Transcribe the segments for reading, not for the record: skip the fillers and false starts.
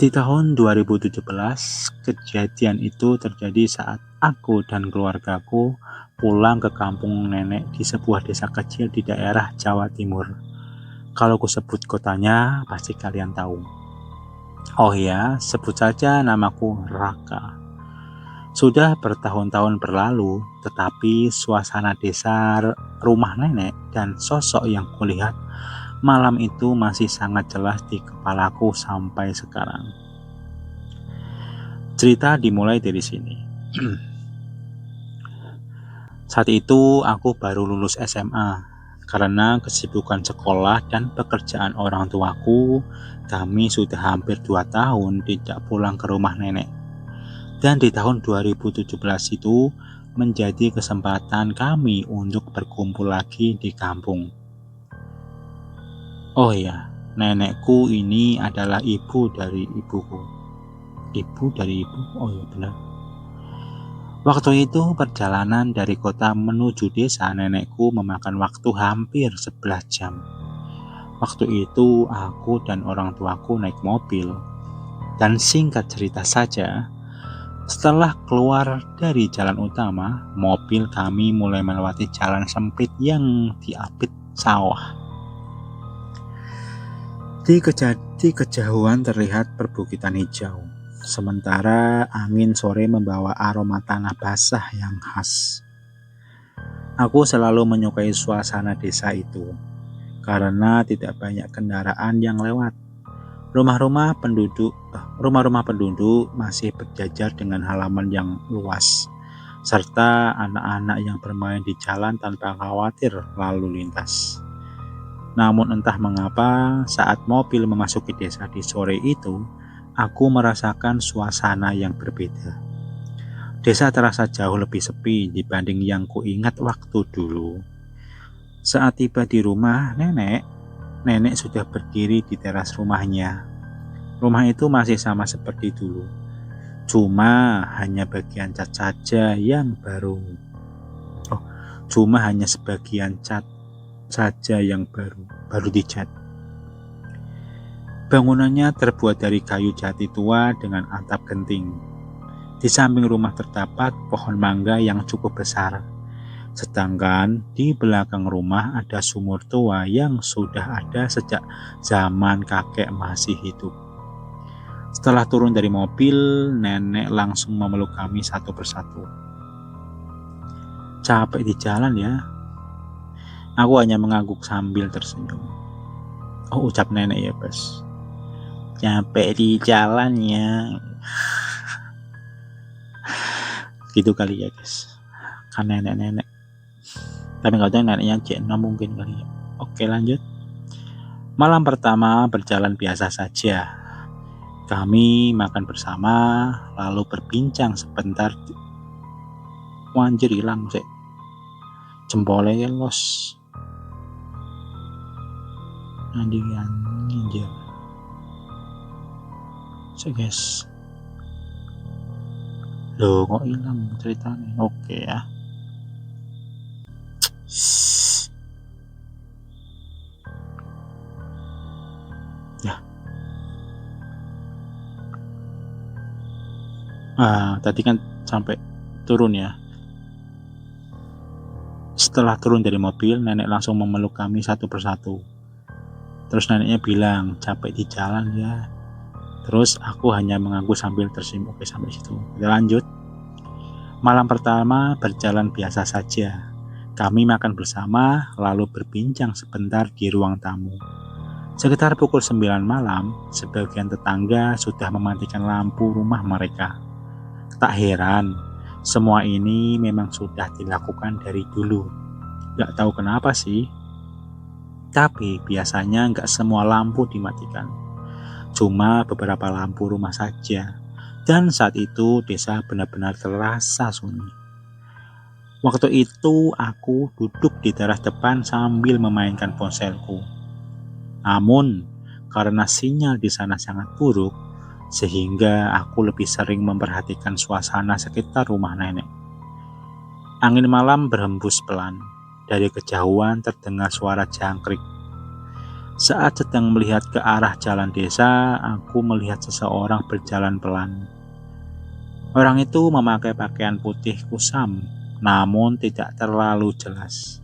Di tahun 2017, kejadian itu terjadi saat aku dan keluargaku pulang ke kampung nenek di sebuah desa kecil di daerah Jawa Timur. Kalau ku sebut kotanya, pasti kalian tahu. Oh ya, sebut saja namaku Raka. Sudah bertahun-tahun berlalu, tetapi suasana desa, rumah nenek, dan sosok yang kulihat malam itu masih sangat jelas di kepalaku sampai sekarang. Cerita dimulai dari sini. Saat itu aku baru lulus SMA. Karena kesibukan sekolah dan pekerjaan orang tuaku, kami sudah hampir 2 tahun tidak pulang ke rumah nenek. Dan di tahun 2017 itu menjadi kesempatan kami untuk berkumpul lagi di kampung. Oh ya, nenekku ini adalah ibu dari ibuku. Ibu dari ibu? Oh iya benar. Waktu itu perjalanan dari kota menuju desa nenekku memakan waktu hampir 11 jam. Waktu itu aku dan orang tuaku naik mobil. Dan singkat cerita saja, setelah keluar dari jalan utama, mobil kami mulai melewati jalan sempit yang diapit sawah. Di kejauhan terlihat perbukitan hijau. Sementara angin sore membawa aroma tanah basah yang khas. Aku selalu menyukai suasana desa itu, karena tidak banyak kendaraan yang lewat. Rumah-rumah penduduk masih berjajar dengan halaman yang luas, serta anak-anak yang bermain di jalan tanpa khawatir lalu lintas. Namun entah mengapa saat mobil memasuki desa di sore itu, aku merasakan suasana yang berbeda. Desa terasa jauh lebih sepi dibanding yang kuingat waktu dulu. Saat tiba di rumah nenek sudah berdiri di teras rumahnya. Rumah itu masih sama seperti dulu. Cuma hanya bagian cat saja yang baru. Cuma hanya sebagian cat saja yang baru dicat. Bangunannya terbuat dari kayu jati tua dengan atap genting. Di samping rumah terdapat pohon mangga yang cukup besar. Sedangkan di belakang rumah ada sumur tua yang sudah ada sejak zaman kakek masih hidup. Setelah turun dari mobil, nenek langsung memeluk kami satu persatu. Capek di jalan ya? Aku hanya mengangguk sambil tersenyum. Oh, ucap nenek ya, Bos. Capek di jalan ya. Gitu kali ya, guys. Kan nenek-nenek. Tapi nggak tahu neneknya Cina mungkin kali ya. Oke, lanjut. Malam pertama berjalan biasa saja. Kami makan bersama, lalu berbincang sebentar. Wanjir hilang sih. Jempolnya los. Nanti anjir. So guys. Loh kok hilang ceritanya? Oke ya. Tadi kan sampai turun ya. Setelah turun dari mobil, nenek langsung memeluk kami satu persatu. Terus neneknya bilang, capek di jalan ya. Terus aku hanya mengangguk sambil tersenyum. Oke, sampai situ. Kita lanjut. Malam pertama berjalan biasa saja. Kami makan bersama, lalu berbincang sebentar di ruang tamu. Sekitar pukul 9 malam, sebagian tetangga sudah mematikan lampu rumah mereka. Tak heran, semua ini memang sudah dilakukan dari dulu. Gak tahu kenapa sih. Tapi biasanya gak semua lampu dimatikan. Cuma beberapa lampu rumah saja. Dan saat itu desa benar-benar terasa sunyi. Waktu itu aku duduk di teras depan sambil memainkan ponselku. Namun karena sinyal di sana sangat buruk, sehingga aku lebih sering memperhatikan suasana sekitar rumah nenek. Angin malam berhembus pelan. Dari kejauhan terdengar suara jangkrik. Saat sedang melihat ke arah jalan desa, aku melihat seseorang berjalan pelan. Orang itu memakai pakaian putih kusam, namun tidak terlalu jelas.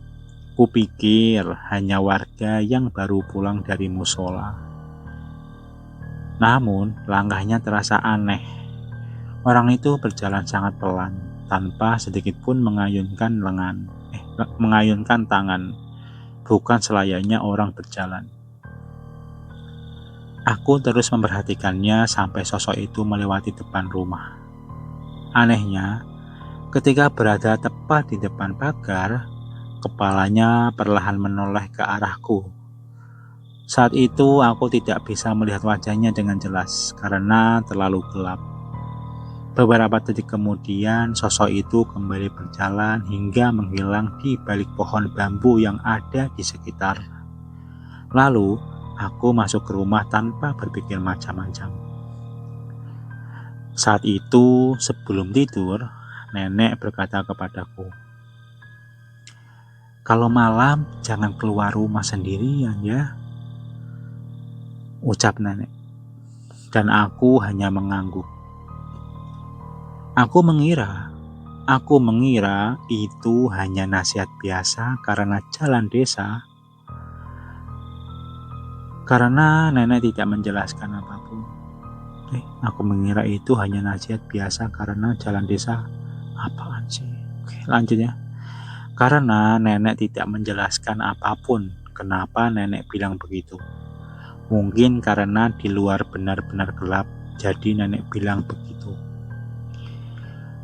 Kupikir hanya warga yang baru pulang dari musola. Namun, langkahnya terasa aneh. Orang itu berjalan sangat pelan, tanpa sedikit pun mengayunkan tangan, bukan selayaknya orang berjalan. Aku terus memperhatikannya sampai sosok itu melewati depan rumah. Anehnya, ketika berada tepat di depan pagar, kepalanya perlahan menoleh ke arahku. Saat itu aku tidak bisa melihat wajahnya dengan jelas karena terlalu gelap. Beberapa detik kemudian, sosok itu kembali berjalan hingga menghilang di balik pohon bambu yang ada di sekitar. Lalu, aku masuk ke rumah tanpa berpikir macam-macam. Saat itu, sebelum tidur, nenek berkata kepadaku, "Kalau malam, jangan keluar rumah sendirian ya," ucap nenek. Dan aku hanya mengangguk. Aku mengira itu hanya nasihat biasa karena jalan desa. Karena nenek tidak menjelaskan apapun. Aku mengira itu hanya nasihat biasa karena jalan desa. Apaan sih? Oke, lanjut ya. Karena nenek tidak menjelaskan apapun, kenapa nenek bilang begitu. Mungkin karena di luar benar-benar gelap, jadi nenek bilang begitu.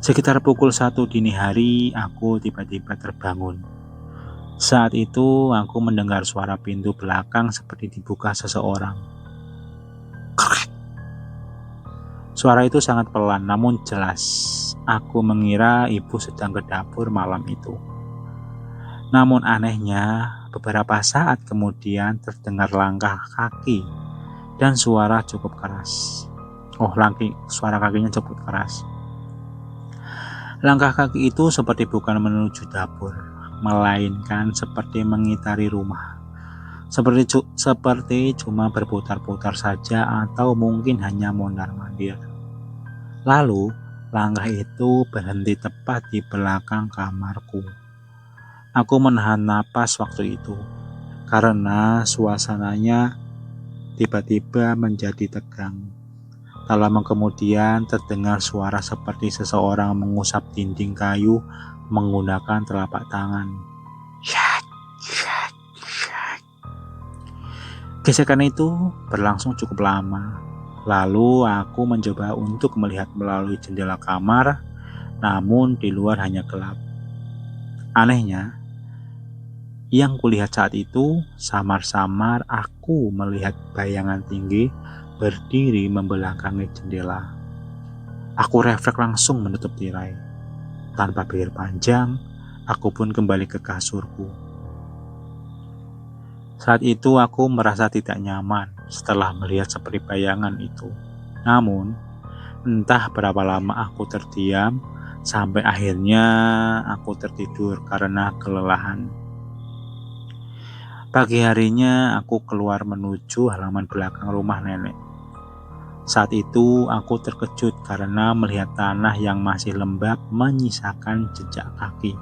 Sekitar pukul 1 dini hari, aku tiba-tiba terbangun. Saat itu, aku mendengar suara pintu belakang seperti dibuka seseorang. Suara itu sangat pelan namun jelas. Aku mengira ibu sedang ke dapur malam itu. Namun anehnya, beberapa saat kemudian terdengar langkah kaki dan suara cukup keras. Suara kakinya cukup keras. Langkah kaki itu seperti bukan menuju dapur, melainkan seperti mengitari rumah. Seperti cuma berputar-putar saja atau mungkin hanya mondar-mandir. Lalu, langkah itu berhenti tepat di belakang kamarku. Aku menahan napas waktu itu, karena suasananya tiba-tiba menjadi tegang. Tak lama kemudian terdengar suara seperti seseorang mengusap dinding kayu menggunakan telapak tangan. Gesekan itu berlangsung cukup lama. Lalu aku mencoba untuk melihat melalui jendela kamar, namun di luar hanya gelap. Anehnya, yang kulihat saat itu samar-samar aku melihat bayangan tinggi berdiri membelakangi jendela. Aku refleks langsung menutup tirai. Tanpa pikir panjang, aku pun kembali ke kasurku. Saat itu aku merasa tidak nyaman setelah melihat seperti bayangan itu. Namun, entah berapa lama aku terdiam, sampai akhirnya aku tertidur karena kelelahan. Pagi harinya aku keluar menuju halaman belakang rumah nenek. Saat itu aku terkejut karena melihat tanah yang masih lembab menyisakan jejak kaki.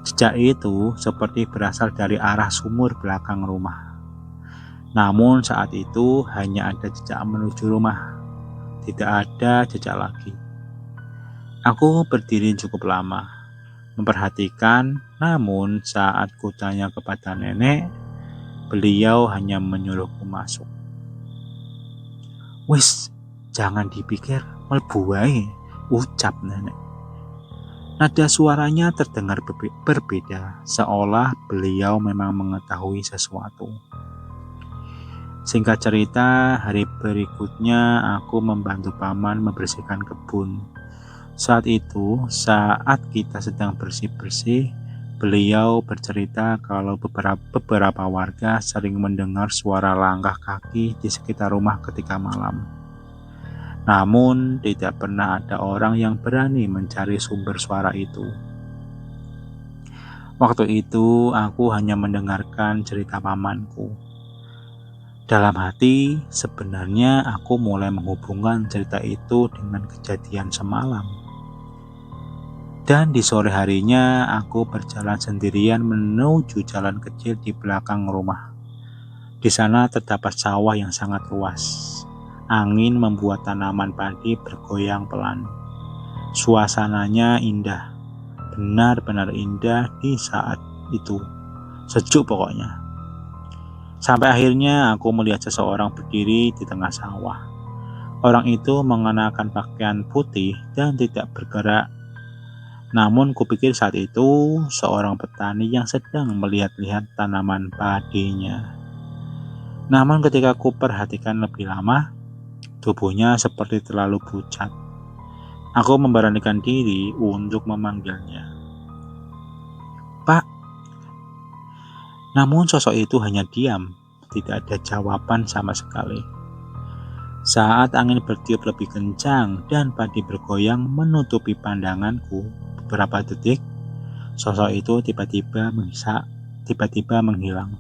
Jejak itu seperti berasal dari arah sumur belakang rumah. Namun saat itu hanya ada jejak menuju rumah, tidak ada jejak lagi. Aku berdiri cukup lama, memperhatikan, namun saat kutanya kepada nenek, beliau hanya menyuruhku masuk. "Wis, jangan dipikir mlebu wae," ucap nenek. Nada suaranya terdengar berbeda, seolah beliau memang mengetahui sesuatu. Singkat cerita, hari berikutnya aku membantu paman membersihkan kebun. Saat kita sedang bersih-bersih, beliau bercerita kalau beberapa warga sering mendengar suara langkah kaki di sekitar rumah ketika malam. Namun, tidak pernah ada orang yang berani mencari sumber suara itu. Waktu itu, aku hanya mendengarkan cerita pamanku. Dalam hati, sebenarnya aku mulai menghubungkan cerita itu dengan kejadian semalam. Dan di sore harinya, aku berjalan sendirian menuju jalan kecil di belakang rumah. Di sana terdapat sawah yang sangat luas. Angin membuat tanaman padi bergoyang pelan. Suasananya indah, benar-benar indah di saat itu. Sejuk pokoknya. Sampai akhirnya aku melihat seseorang berdiri di tengah sawah. Orang itu mengenakan pakaian putih dan tidak bergerak. Namun kupikir saat itu seorang petani yang sedang melihat-lihat tanaman padinya. Namun ketika ku perhatikan lebih lama, tubuhnya seperti terlalu pucat. Aku memberanikan diri untuk memanggilnya, "Pak." Namun sosok itu hanya diam, tidak ada jawaban sama sekali. Saat angin bertiup lebih kencang dan padi bergoyang menutupi pandanganku beberapa detik, sosok itu tiba-tiba menghilang.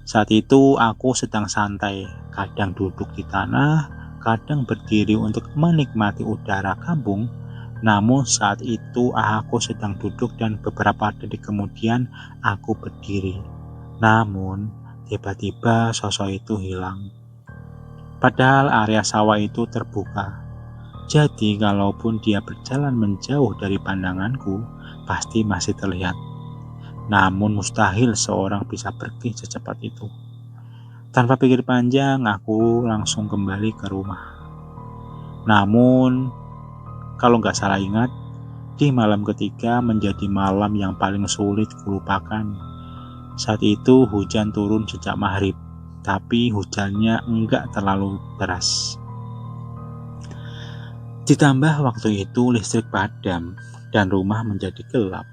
Saat itu aku sedang santai, kadang duduk di tanah, kadang berdiri untuk menikmati udara kampung. Namun saat itu aku sedang duduk dan beberapa detik kemudian aku berdiri. Namun tiba-tiba sosok itu hilang. Padahal area sawah itu terbuka. Jadi kalaupun dia berjalan menjauh dari pandanganku, pasti masih terlihat. Namun mustahil seorang bisa pergi secepat itu. Tanpa pikir panjang, aku langsung kembali ke rumah. Namun kalau nggak salah ingat, di malam ketiga menjadi malam yang paling sulit kulupakan. Saat itu hujan turun sejak maghrib, tapi hujannya enggak terlalu deras. Ditambah waktu itu listrik padam dan rumah menjadi gelap.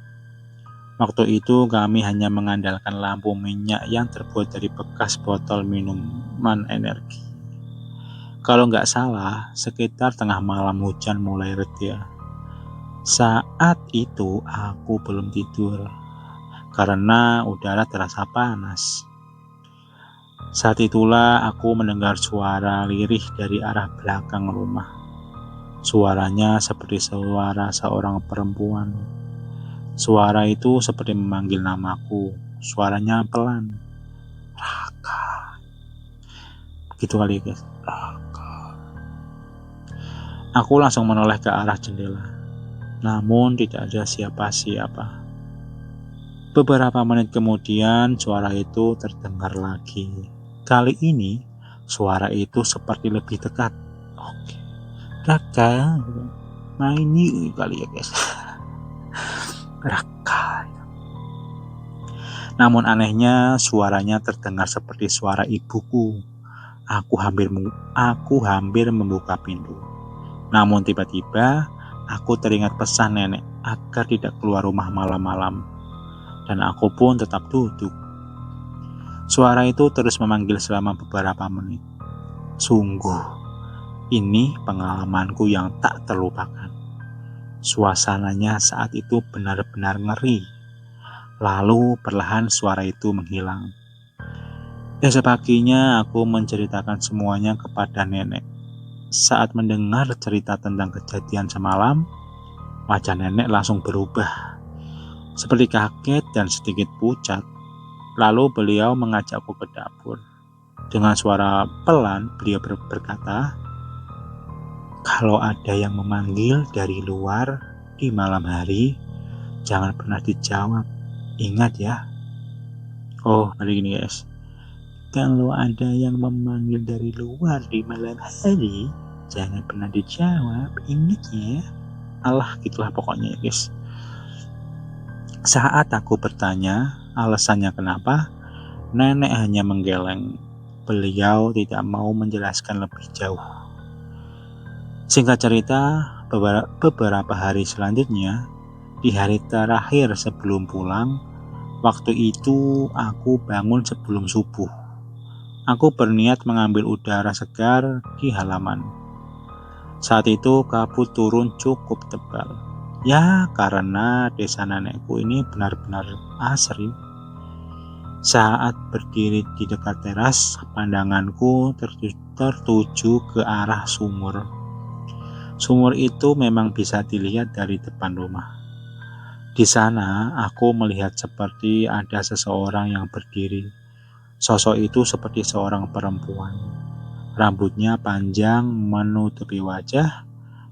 Waktu itu kami hanya mengandalkan lampu minyak yang terbuat dari bekas botol minuman energi. Kalau nggak salah, sekitar tengah malam hujan mulai reda. Saat itu aku belum tidur karena udara terasa panas. Saat itulah aku mendengar suara lirih dari arah belakang rumah. Suaranya seperti suara seorang perempuan. Suara itu seperti memanggil namaku. Suaranya pelan. "Raka." Gitu kali guys. "Raka." Aku langsung menoleh ke arah jendela. Namun tidak ada siapa-siapa. Beberapa menit kemudian suara itu terdengar lagi. Kali ini suara itu seperti lebih dekat. Oke. "Raka, main yuk," kali ya guys. "Raka." Namun anehnya suaranya terdengar seperti suara ibuku. Aku hampir membuka pintu. Namun tiba-tiba aku teringat pesan nenek agar tidak keluar rumah malam-malam. Dan aku pun tetap duduk. Suara itu terus memanggil selama beberapa menit. Sungguh, ini pengalamanku yang tak terlupakan. Suasananya saat itu benar-benar ngeri. Lalu perlahan suara itu menghilang. Esok paginya aku menceritakan semuanya kepada nenek. Saat mendengar cerita tentang kejadian semalam, wajah nenek langsung berubah. Seperti kaget dan sedikit pucat. Lalu beliau mengajakku ke dapur. Dengan suara pelan beliau berkata, "Kalau ada yang memanggil dari luar di malam hari, jangan pernah dijawab. Ingat ya." Oh, balik gini guys. Kalau ada yang memanggil dari luar di malam hari, jangan pernah dijawab. Ingat ya. Allah, gitulah pokoknya guys. Saat aku bertanya alasannya kenapa, nenek hanya menggeleng. Beliau tidak mau menjelaskan lebih jauh. Singkat cerita, beberapa hari selanjutnya, di hari terakhir sebelum pulang, waktu itu aku bangun sebelum subuh. Aku berniat mengambil udara segar di halaman. Saat itu kabut turun cukup tebal. Ya, karena desa nenekku ini benar-benar asri. Saat berdiri di dekat teras, pandanganku tertuju ke arah sumur. Sumur itu memang bisa dilihat dari depan rumah. Di sana, aku melihat seperti ada seseorang yang berdiri. Sosok itu seperti seorang perempuan. Rambutnya panjang menutupi wajah,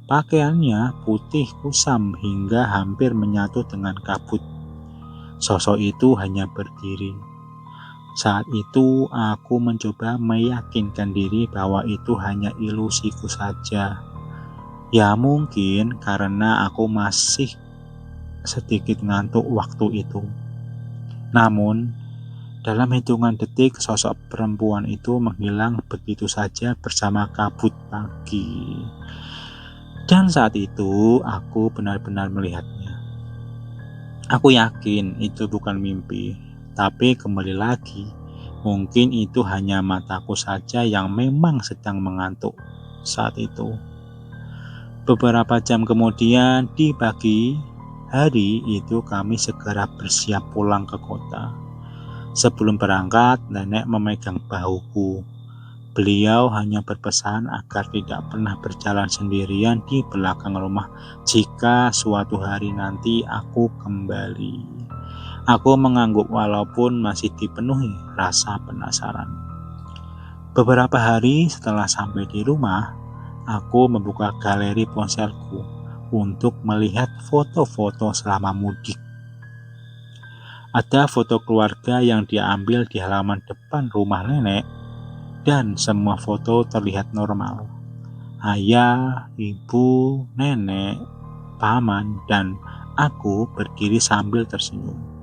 pakaiannya putih kusam hingga hampir menyatu dengan kabut. Sosok itu hanya berdiri. Saat itu aku mencoba meyakinkan diri bahwa itu hanya ilusiku saja. Ya mungkin karena aku masih sedikit ngantuk waktu itu. Namun, dalam hitungan detik sosok perempuan itu menghilang begitu saja bersama kabut pagi. Dan saat itu aku benar-benar melihatnya. Aku yakin itu bukan mimpi, tapi kembali lagi, mungkin itu hanya mataku saja yang memang sedang mengantuk saat itu. Beberapa jam kemudian di pagi hari itu kami segera bersiap pulang ke kota. Sebelum berangkat, nenek memegang bahuku. Beliau hanya berpesan agar tidak pernah berjalan sendirian di belakang rumah jika suatu hari nanti aku kembali. Aku mengangguk walaupun masih dipenuhi rasa penasaran. Beberapa hari setelah sampai di rumah, aku membuka galeri ponselku untuk melihat foto-foto selama mudik. Ada foto keluarga yang diambil di halaman depan rumah nenek, dan semua foto terlihat normal. Ayah, ibu, nenek, paman, dan aku berdiri sambil tersenyum.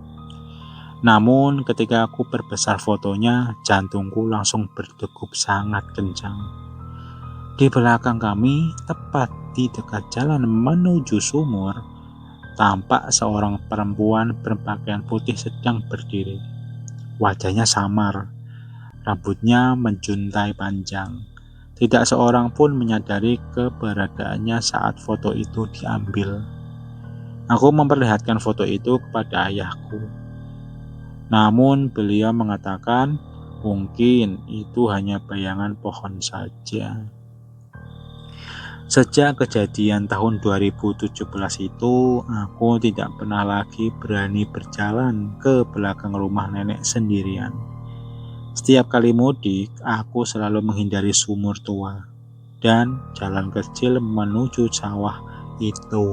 Namun ketika aku perbesar fotonya, jantungku langsung berdegup sangat kencang. Di belakang kami, tepat di dekat jalan menuju sumur, tampak seorang perempuan berpakaian putih sedang berdiri. Wajahnya samar, rambutnya menjuntai panjang. Tidak seorang pun menyadari keberadaannya saat foto itu diambil. Aku memperlihatkan foto itu kepada ayahku. Namun beliau mengatakan mungkin itu hanya bayangan pohon saja. Sejak kejadian tahun 2017 itu, aku tidak pernah lagi berani berjalan ke belakang rumah nenek sendirian. Setiap kali mudik, aku selalu menghindari sumur tua dan jalan kecil menuju sawah itu.